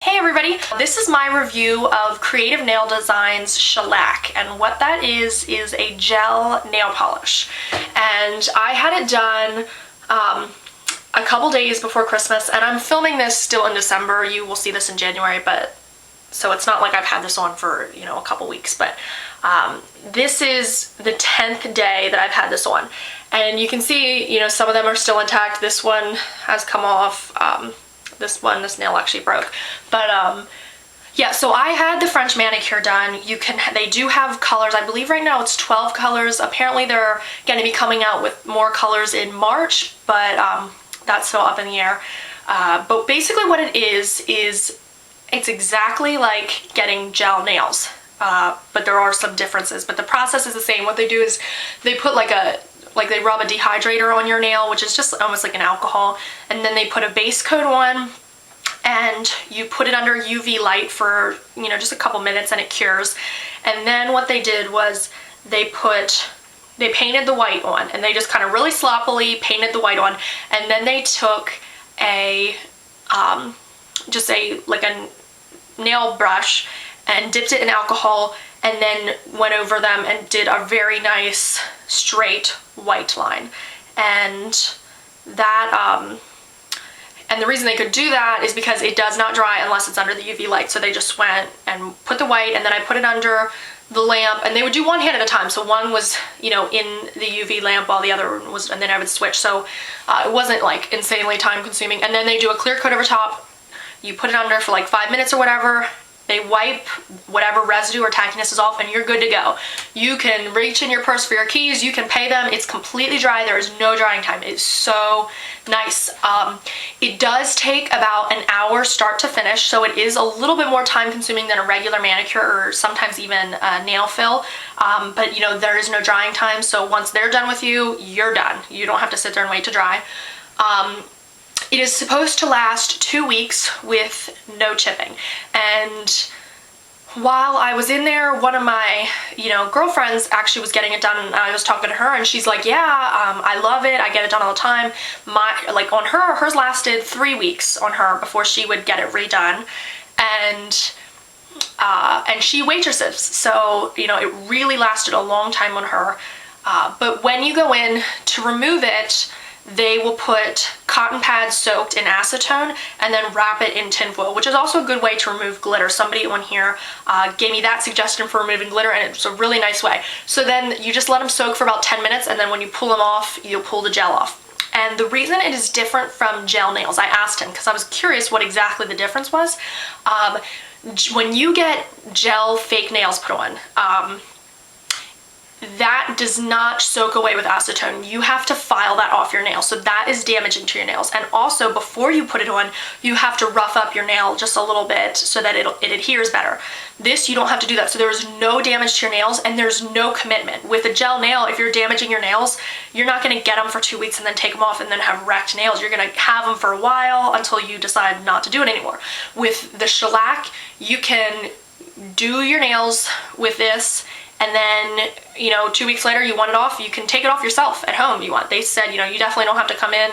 Hey everybody, this is my review of Creative Nail Design's Shellac, and what that is a gel nail polish. And I had it done a couple days before Christmas, and I'm filming this still in December. You will see this in January, but so it's not like I've had this on for, you know, a couple weeks, but this is the 10th day that I've had this on. And you can see, you know, some of them are still intact. This one has come off. This nail actually broke. But yeah, so I had the French manicure done. They do have colors. I believe right now it's 12 colors. Apparently they're going to be coming out with more colors in March, but that's still up in the air. But basically what it is it's exactly like getting gel nails. But there are some differences, but the process is the same. What they do is they put they rub a dehydrator on your nail, which is just almost like an alcohol, and then they put a base coat on, and you put it under UV light for, you know, just a couple minutes, and it cures. And then what they did was they painted the white on, and they just kind of really sloppily painted the white on, and then they took a nail brush and dipped it in alcohol, and then went over them and did a very nice straight white line. And that and the reason they could do that is because it does not dry unless it's under the UV light. So they just went and put the white, and then I put it under the lamp, and they would do one hand at a time. So one was, you know, in the UV lamp while the other one was, and then I would switch. So it wasn't like insanely time consuming. And then they do a clear coat over top. You put it under for like 5 minutes or whatever. They wipe whatever residue or tackiness is off, and you're good to go. You can reach in your purse for your keys, you can pay them. It's completely dry. There is no drying time. It's so nice. It does take about an hour start to finish, so it is a little bit more time consuming than a regular manicure or sometimes even a nail fill. But you know, there is no drying time, so once they're done with you, you're done. You don't have to sit there and wait to dry. It is supposed to last 2 weeks with no chipping. And while I was in there, one of my, you know, girlfriends actually was getting it done, and I was talking to her, and she's like, yeah, I love it. I get it done all the time. On hers lasted 3 weeks on her before she would get it redone. And she waitresses, so, you know, it really lasted a long time on her. But when you go in to remove it, they will put cotton pads soaked in acetone and then wrap it in tinfoil, which is also a good way to remove glitter. Somebody on here gave me that suggestion for removing glitter, and it's a really nice way. So then you just let them soak for about 10 minutes, and then when you pull them off, you'll pull the gel off. And the reason it is different from gel nails, I asked him because I was curious what exactly the difference was. When you get gel fake nails put on, that does not soak away with acetone. You have to file that off your nail, so that is damaging to your nails. And also, before you put it on, you have to rough up your nail just a little bit so that it adheres better. This, you don't have to do that, so there is no damage to your nails, and there's no commitment. With a gel nail, if you're damaging your nails, you're not going to get them for 2 weeks and then take them off and then have wrecked nails. You're going to have them for a while until you decide not to do it anymore. With the shellac, you can do your nails with this, and then, you know, 2 weeks later you want it off, you can take it off yourself at home if you want. They said, you know, you definitely don't have to come in,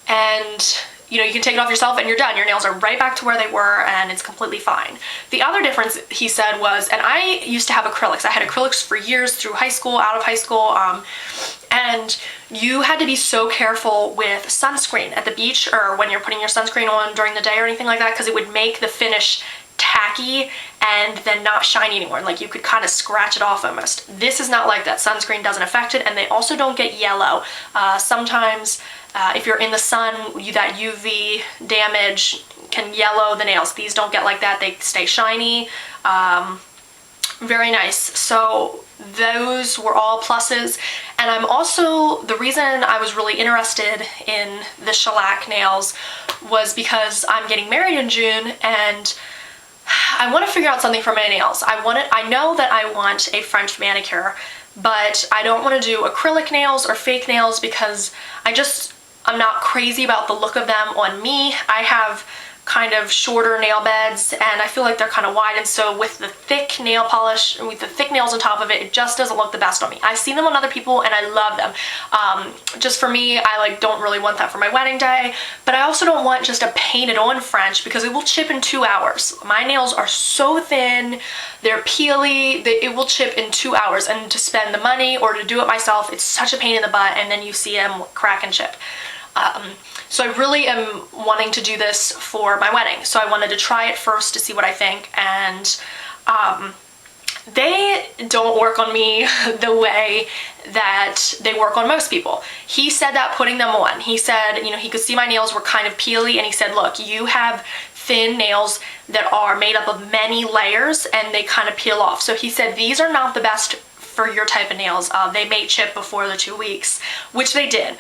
and, you know, you can take it off yourself and you're done. Your nails are right back to where they were, and it's completely fine. The other difference, he said, was, and I used to have acrylics. I had acrylics for years through high school, out of high school, and you had to be so careful with sunscreen at the beach, or when you're putting your sunscreen on during the day or anything like that, because it would make the finish tacky and then not shiny anymore. Like, you could kind of scratch it off almost. This is not like that. Sunscreen doesn't affect it, and they also don't get yellow. Sometimes if you're in the sun, that UV damage can yellow the nails. These don't get like that. They stay shiny. Very nice. So those were all pluses. And I'm also, the reason I was really interested in the shellac nails was because I'm getting married in June, and I want to figure out something for my nails. I know that I want a French manicure, but I don't want to do acrylic nails or fake nails because I'm not crazy about the look of them on me. I have kind of shorter nail beds, and I feel like they're kind of wide, and so with the thick nail polish, with the thick nails on top of it, it just doesn't look the best on me. I see them on other people and I love them. Just for me, I like don't really want that for my wedding day, but I also don't want just a painted on French because it will chip in 2 hours. My nails are so thin, they're peely, it will chip in 2 hours, and to spend the money or to do it myself, it's such a pain in the butt, and then you see them crack and chip. So I really am wanting to do this for my wedding. So I wanted to try it first to see what I think, and they don't work on me the way that they work on most people. He said that putting them on. He said, you know, he could see my nails were kind of peely, and he said, look, you have thin nails that are made up of many layers and they kind of peel off. So he said, these are not the best for your type of nails. They may chip before the 2 weeks, which they did.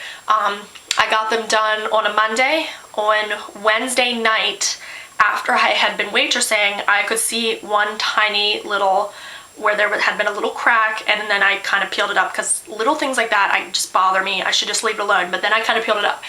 I got them done on a Monday. On Wednesday night, after I had been waitressing, I could see one tiny little, where there had been a little crack, and then I kind of peeled it up, because little things like that just bother me. I should just leave it alone, but then I kind of peeled it up.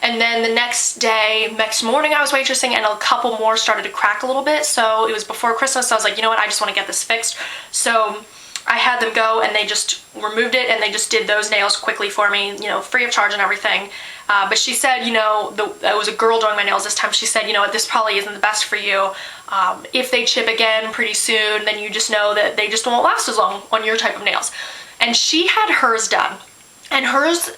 And then the next morning I was waitressing, and a couple more started to crack a little bit, so it was before Christmas, so I was like, you know what, I just want to get this fixed. So I had them go, and they just removed it, and they just did those nails quickly for me, you know, free of charge and everything. But she said, you know, it was a girl doing my nails this time. She said, you know what, this probably isn't the best for you. If they chip again pretty soon, then you just know that they just won't last as long on your type of nails. And she had hers done. And hers,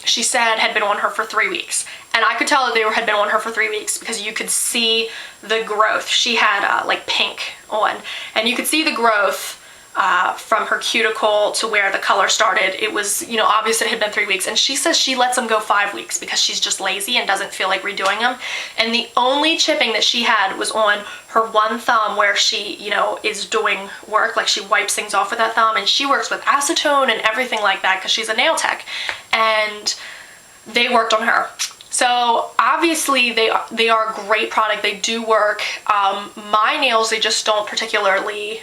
she said, had been on her for 3 weeks. And I could tell that they had been on her for 3 weeks because you could see the growth. She had like pink on, and you could see the growth from her cuticle to where the color started. It was, you know, obvious it had been 3 weeks, and she says she lets them go 5 weeks because she's just lazy and doesn't feel like redoing them. And the only chipping that she had was on her one thumb, where she, you know, is doing work, like she wipes things off with that thumb, and she works with acetone and everything like that because she's a nail tech, and they worked on her. So obviously they are a great product. They do work. My nails, they just don't particularly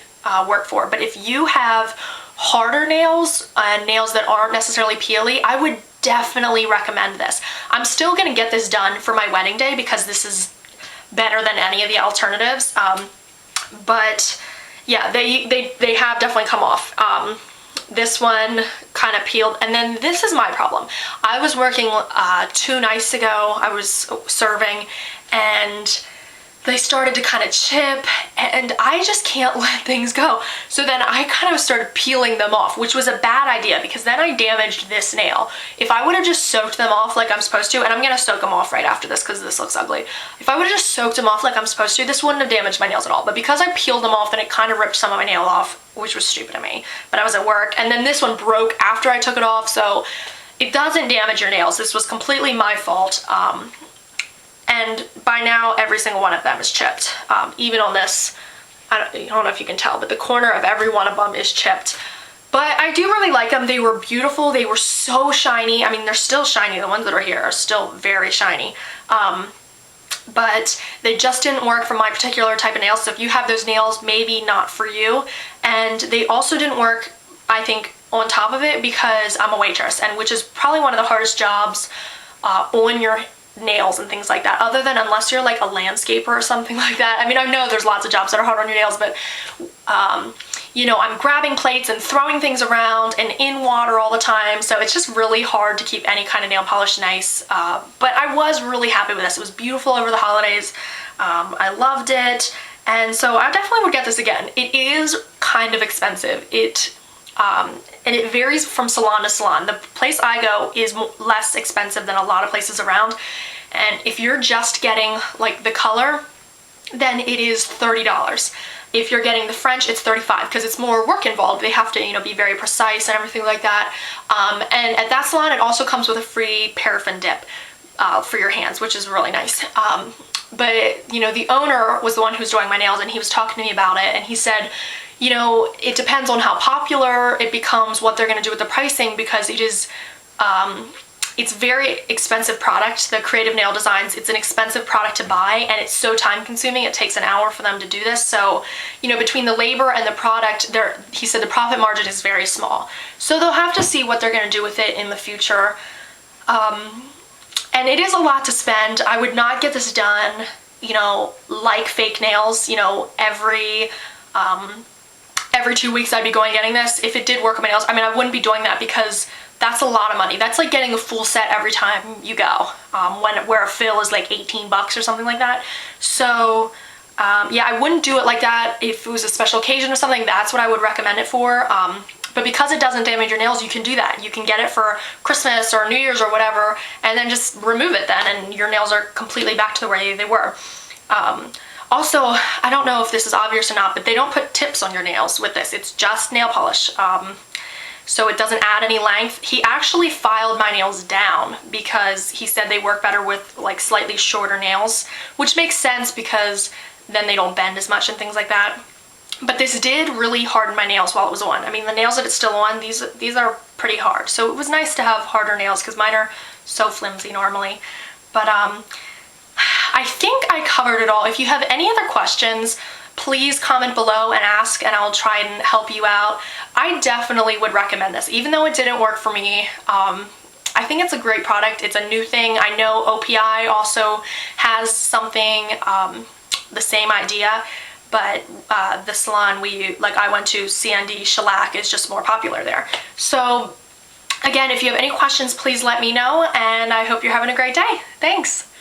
work for. But if you have harder nails and nails that aren't necessarily peely, I would definitely recommend this. I'm still gonna get this done for my wedding day because this is better than any of the alternatives. But yeah, they have definitely come off. This one kind of peeled, and then this is my problem. I was working 2 nights ago. I was serving, and they started to kind of chip, and I just can't let things go. So then I kind of started peeling them off, which was a bad idea because then I damaged this nail. If I would have just soaked them off like I'm supposed to, and I'm gonna soak them off right after this because this looks ugly. If I would have just soaked them off like I'm supposed to, this wouldn't have damaged my nails at all. But because I peeled them off, then it kind of ripped some of my nail off, which was stupid of me. But I was at work, and then this one broke after I took it off, so it doesn't damage your nails. This was completely my fault. And by now, every single one of them is chipped. Even on this, I don't know if you can tell, but the corner of every one of them is chipped. But I do really like them. They were beautiful. They were so shiny. I mean, they're still shiny. The ones that are here are still very shiny. But they just didn't work for my particular type of nails. So if you have those nails, maybe not for you. And they also didn't work, I think, on top of it because I'm a waitress, and which is probably one of the hardest jobs on your nails and things like that, other than unless you're like a landscaper or something like that. I mean, I know there's lots of jobs that are hard on your nails, but you know, I'm grabbing plates and throwing things around and in water all the time, so it's just really hard to keep any kind of nail polish nice. But I was really happy with this. It was beautiful over the holidays. I loved it, and so I definitely would get this again. It is kind of expensive. And it varies from salon to salon. The place I go is less expensive than a lot of places around. And if you're just getting like the color, then it is $30. If you're getting the French, it's $35 because it's more work involved. They have to, you know, be very precise and everything like that. And at that salon, it also comes with a free paraffin dip for your hands, which is really nice. But, you know, the owner was the one who's doing my nails, and he was talking to me about it, and he said, you know, it depends on how popular it becomes, what they're going to do with the pricing, because it is, it's very expensive product. The Creative Nail Designs, it's an expensive product to buy, and it's so time consuming. It takes an hour for them to do this. So, you know, between the labor and the product, he said the profit margin is very small. So they'll have to see what they're going to do with it in the future. And it is a lot to spend. I would not get this done you know, like fake nails, you know, every 2 weeks I'd be going and getting this. If it did work on my nails, I mean, I wouldn't be doing that because that's a lot of money. That's like getting a full set every time you go, where a fill is like 18 bucks or something like that. So yeah, I wouldn't do it like that. If it was a special occasion or something, that's what I would recommend it for. But because it doesn't damage your nails, you can do that. You can get it for Christmas or New Year's or whatever, and then just remove it then, and your nails are completely back to the way they were. Also, I don't know if this is obvious or not, but they don't put tips on your nails with this. It's just nail polish. So it doesn't add any length. He actually filed my nails down because he said they work better with like slightly shorter nails, which makes sense because then they don't bend as much and things like that. But this did really harden my nails while it was on. I mean, the nails that it's still on, these are pretty hard. So it was nice to have harder nails because mine are so flimsy normally. But I think I covered it all. If you have any other questions, please comment below and ask, and I'll try and help you out. I definitely would recommend this, even though it didn't work for me. I think it's a great product. It's a new thing. I know OPI also has something, the same idea, but the salon I went to, CND, Shellac, is just more popular there. So again, if you have any questions, please let me know, and I hope you're having a great day. Thanks.